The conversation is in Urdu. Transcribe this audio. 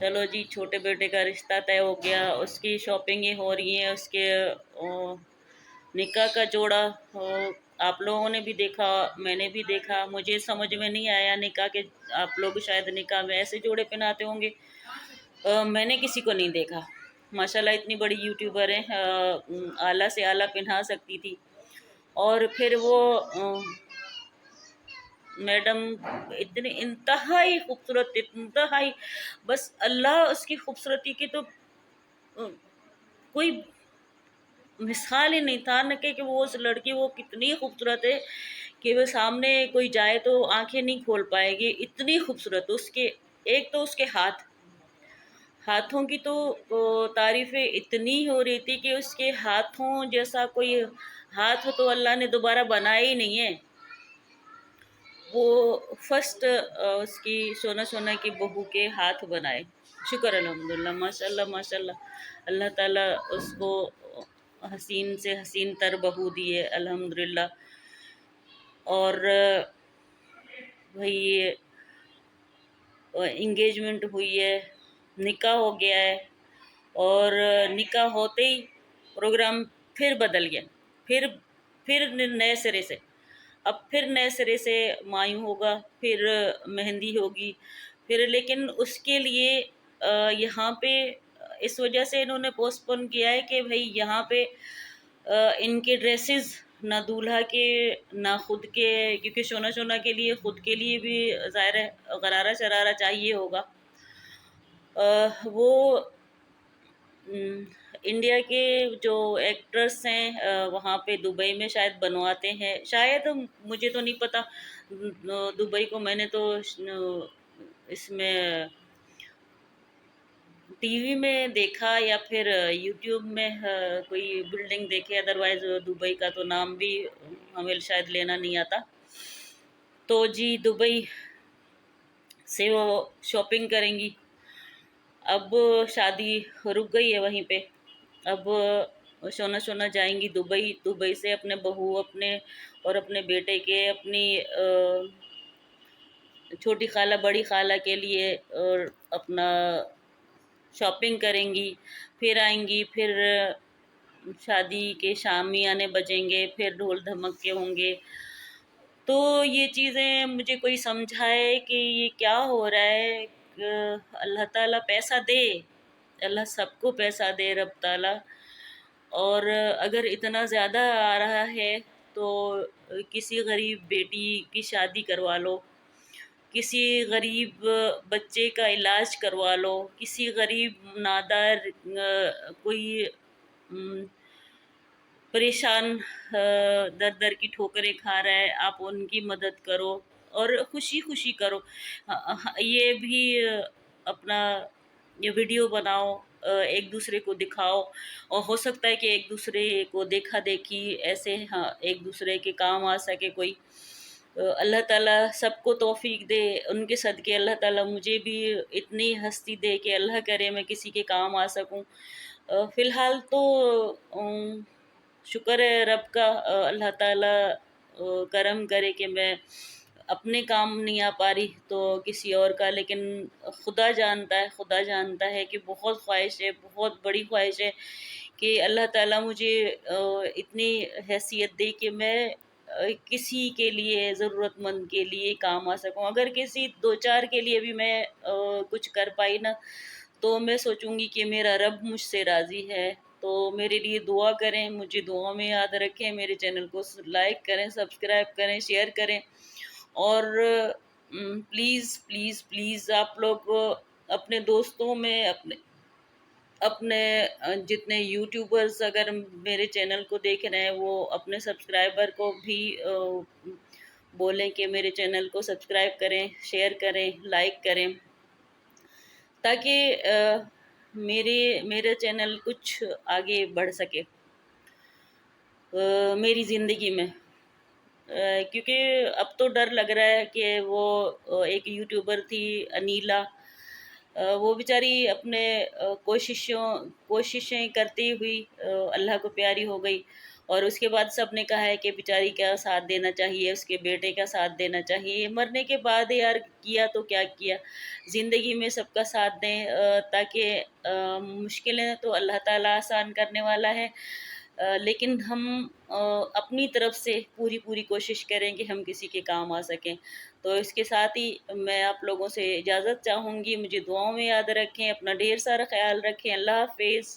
چلو جی، چھوٹے بیٹے کا رشتہ طے ہو گیا، اس کی شاپنگیں ہو رہی ہیں، اس کے نکاح کا جوڑا آپ لوگوں نے بھی دیکھا، میں نے بھی دیکھا، مجھے سمجھ میں نہیں آیا نکاح کے، آپ لوگ شاید نکاح میں ایسے جوڑے پہناتے ہوں گے، میں نے کسی کو نہیں دیکھا۔ ماشاءاللہ اتنی بڑی یوٹیوبر ہیں، اعلیٰ سے اعلیٰ پہنا سکتی تھی، اور پھر وہ میڈم اتنی انتہائی خوبصورت، انتہائی، بس اللہ اس کی خوبصورتی کی تو کوئی مثال ہی نہیں تھا نہ کہ وہ اس لڑکی وہ کتنی خوبصورت ہے کہ وہ سامنے کوئی جائے تو آنکھیں نہیں کھول پائے گی، اتنی خوبصورت اس کے، ایک تو اس کے ہاتھوں کی تو تعریفیں اتنی ہو رہی تھی کہ اس کے ہاتھوں جیسا کوئی ہاتھ تو اللہ نے دوبارہ بنایا ہی نہیں ہے۔ وہ فرسٹ اس کی سونا کی بہو کے ہاتھ بنائے، شکر الحمدللہ، ماشاءاللہ ماشاءاللہ، اللہ تعالیٰ اس کو حسین سے حسین تر بہو دی ہے الحمدللہ۔ اور بھئی انگیجمنٹ ہوئی ہے، نکاح ہو گیا ہے، اور نکاح ہوتے ہی پروگرام پھر بدل گیا، پھر نئے سرے سے، اب پھر نئے سرے سے مایوں ہوگا، پھر مہندی ہوگی، پھر لیکن اس کے لیے یہاں پہ اس وجہ سے انہوں نے پوسٹ پون کیا ہے کہ بھئی یہاں پہ ان کے ڈریسز نہ دولہا کے نہ خود کے، کیونکہ شونا کے لیے خود کے لیے بھی ظاہر ہے غرارہ شرارہ چاہیے ہوگا، وہ انڈیا کے جو ایکٹرس ہیں وہاں پہ دبئی میں شاید بنواتے ہیں، شاید، مجھے تو نہیں پتہ، دبئی کو میں نے تو اس میں ٹی وی میں دیکھا یا پھر یوٹیوب میں کوئی بلڈنگ دیکھے، ادروائز دبئی کا تو نام بھی ہمیں شاید لینا نہیں آتا۔ تو جی دبئی سے وہ شاپنگ کریں گی، اب شادی رک گئی ہے وہیں پہ، اب شونا جائیں گی دبئی سے اپنے بہو اور اپنے بیٹے کے، اپنی چھوٹی خالہ بڑی خالہ کے لیے، اور اپنا شاپنگ کریں گی، پھر آئیں گی، پھر شادی کے شامیانے بجیں گے، پھر ڈھول دھمکے ہوں گے۔ تو یہ چیزیں مجھے کوئی سمجھائے کہ یہ کیا ہو رہا ہے، اللہ تعالیٰ پیسہ دے، اللہ سب کو پیسہ دے رب تعالیٰ، اور اگر اتنا زیادہ آ رہا ہے تو کسی غریب بیٹی کی شادی کروا لو، کسی غریب بچے کا علاج کروا لو، کسی غریب نادار کوئی پریشان در کی ٹھوکریں کھا رہا ہے، آپ ان کی مدد کرو اور خوشی کرو، یہ بھی اپنا یہ ویڈیو بناؤ، ایک دوسرے کو دکھاؤ، اور ہو سکتا ہے کہ ایک دوسرے کو دیکھا دیکھی ایسے ایک دوسرے کے کام آ سکے کوئی، اللہ تعالیٰ سب کو توفیق دے، ان کے صدقے اللہ تعالیٰ مجھے بھی اتنی ہستی دے کہ اللہ کرے میں کسی کے کام آ سکوں۔ فی الحال تو شکر ہے رب کا، اللہ تعالیٰ کرم کرے کہ میں اپنے کام نہیں آ پا رہی تو کسی اور کا، لیکن خدا جانتا ہے کہ بہت خواہش ہے، بہت بڑی خواہش ہے کہ اللہ تعالیٰ مجھے اتنی حیثیت دے کہ میں کسی کے لیے، ضرورت مند کے لیے کام آ سکوں، اگر کسی دو چار کے لیے بھی میں کچھ کر پائی نا، تو میں سوچوں گی کہ میرا رب مجھ سے راضی ہے۔ تو میرے لیے دعا کریں، مجھے دعا میں یاد رکھیں، میرے چینل کو لائک کریں، سبسکرائب کریں، شیئر کریں، اور پلیز آپ لوگ اپنے دوستوں میں، اپنے جتنے یوٹیوبرز اگر میرے چینل کو دیکھ رہے ہیں وہ اپنے سبسکرائبر کو بھی بولیں کہ میرے چینل کو سبسکرائب کریں، شیئر کریں، لائک کریں، تاکہ میرا چینل کچھ آگے بڑھ سکے میری زندگی میں، کیونکہ اب تو ڈر لگ رہا ہے کہ وہ ایک یوٹیوبر تھی انیلا، وہ بیچاری اپنے کوششیں کرتی ہوئی اللہ کو پیاری ہو گئی، اور اس کے بعد سب نے کہا ہے کہ بیچاری کا ساتھ دینا چاہیے، اس کے بیٹے کا ساتھ دینا چاہیے۔ مرنے کے بعد یار کیا تو کیا کیا، زندگی میں سب کا ساتھ دیں، تاکہ مشکلیں تو اللہ تعالیٰ آسان کرنے والا ہے، لیکن ہم اپنی طرف سے پوری کوشش کریں کہ ہم کسی کے کام آ سکیں۔ تو اس کے ساتھ ہی میں آپ لوگوں سے اجازت چاہوں گی، مجھے دعاؤں میں یاد رکھیں، اپنا ڈھیر سارا خیال رکھیں۔ اللہ حافظ۔